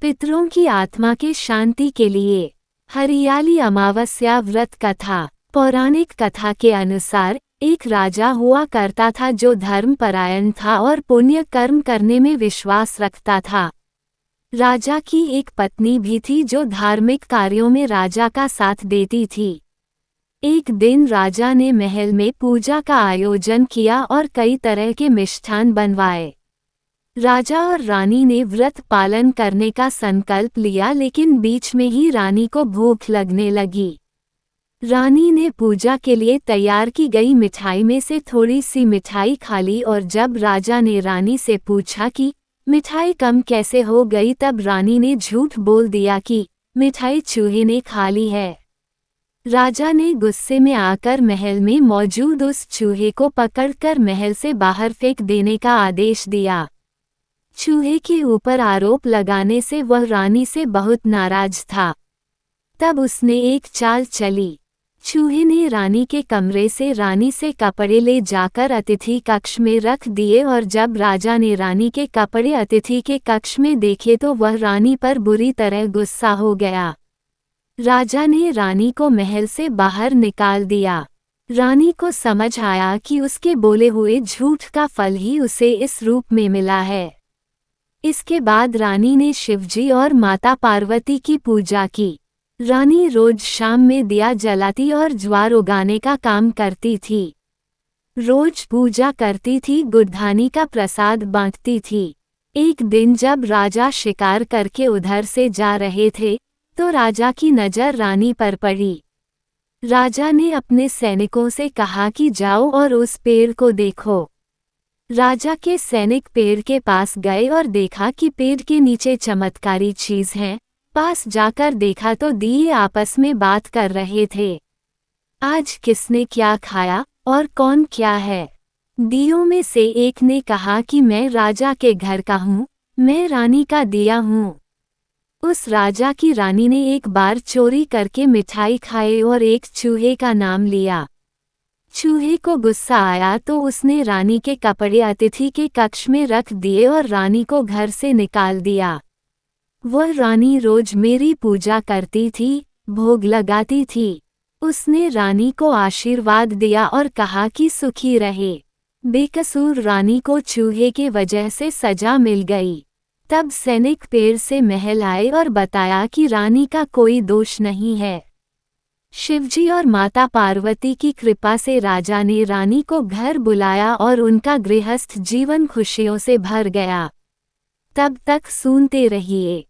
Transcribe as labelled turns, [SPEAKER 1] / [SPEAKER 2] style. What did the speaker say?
[SPEAKER 1] पितरों की आत्मा के शांति के लिए। हरियाली अमावस्या व्रत कथा। पौराणिक कथा के अनुसार एक राजा हुआ करता था जो धर्मपरायण था और पुण्य कर्म करने में विश्वास रखता था। राजा की एक पत्नी भी थी जो धार्मिक कार्यों में राजा का साथ देती थी। एक दिन राजा ने महल में पूजा का आयोजन किया और कई तरह के मिष्ठान बनवाए। राजा और रानी ने व्रत पालन करने का संकल्प लिया, लेकिन बीच में ही रानी को भूख लगने लगी। रानी ने पूजा के लिए तैयार की गई मिठाई में से थोड़ी सी मिठाई खा ली और जब राजा ने रानी से पूछा कि मिठाई कम कैसे हो गई, तब रानी ने झूठ बोल दिया कि मिठाई चूहे ने खा ली है। राजा ने गुस्से में आकर महल में मौजूद उस चूहे को पकड़कर महल से बाहर फेंक देने का आदेश दिया। चूहे के ऊपर आरोप लगाने से वह रानी से बहुत नाराज था। तब उसने एक चाल चली। चूहे ने रानी के कमरे से रानी से कपड़े ले जाकर अतिथि कक्ष में रख दिए और जब राजा ने रानी के कपड़े अतिथि के कक्ष में देखे तो वह रानी पर बुरी तरह गुस्सा हो गया। राजा ने रानी को महल से बाहर निकाल दिया। रानी को समझ आया कि उसके बोले हुए झूठ का फल ही उसे इस रूप में मिला है। इसके बाद रानी ने शिवजी और माता पार्वती की पूजा की। रानी रोज शाम में दिया जलाती और ज्वार उगाने का काम करती थी। रोज पूजा करती थी, गुड़धानी का प्रसाद बांटती थी। एक दिन जब राजा शिकार करके उधर से जा रहे थे तो राजा की नज़र रानी पर पड़ी। राजा ने अपने सैनिकों से कहा कि जाओ और उस पेड़ को देखो। राजा के सैनिक पेड़ के पास गए और देखा कि पेड़ के नीचे चमत्कारी चीज है। पास जाकर देखा तो दिए आपस में बात कर रहे थे। आज किसने क्या खाया और कौन क्या है? दियों में से एक ने कहा कि मैं राजा के घर का हूँ, मैं रानी का दिया हूँ। उस राजा की रानी ने एक बार चोरी करके मिठाई खाए और एक चूहे का नाम लिया। चूहे को गुस्सा आया तो उसने रानी के कपड़े अतिथि के कक्ष में रख दिए और रानी को घर से निकाल दिया। वह रानी रोज मेरी पूजा करती थी, भोग लगाती थी। उसने रानी को आशीर्वाद दिया और कहा कि सुखी रहे। बेकसूर रानी को चूहे के वजह से सजा मिल गई। तब सैनिक पेड़ से महल आए और बताया कि रानी का कोई दोष नहीं है। शिवजी और माता पार्वती की कृपा से राजा ने रानी को घर बुलाया और उनका गृहस्थ जीवन खुशियों से भर गया। तब तक सुनते रहिए।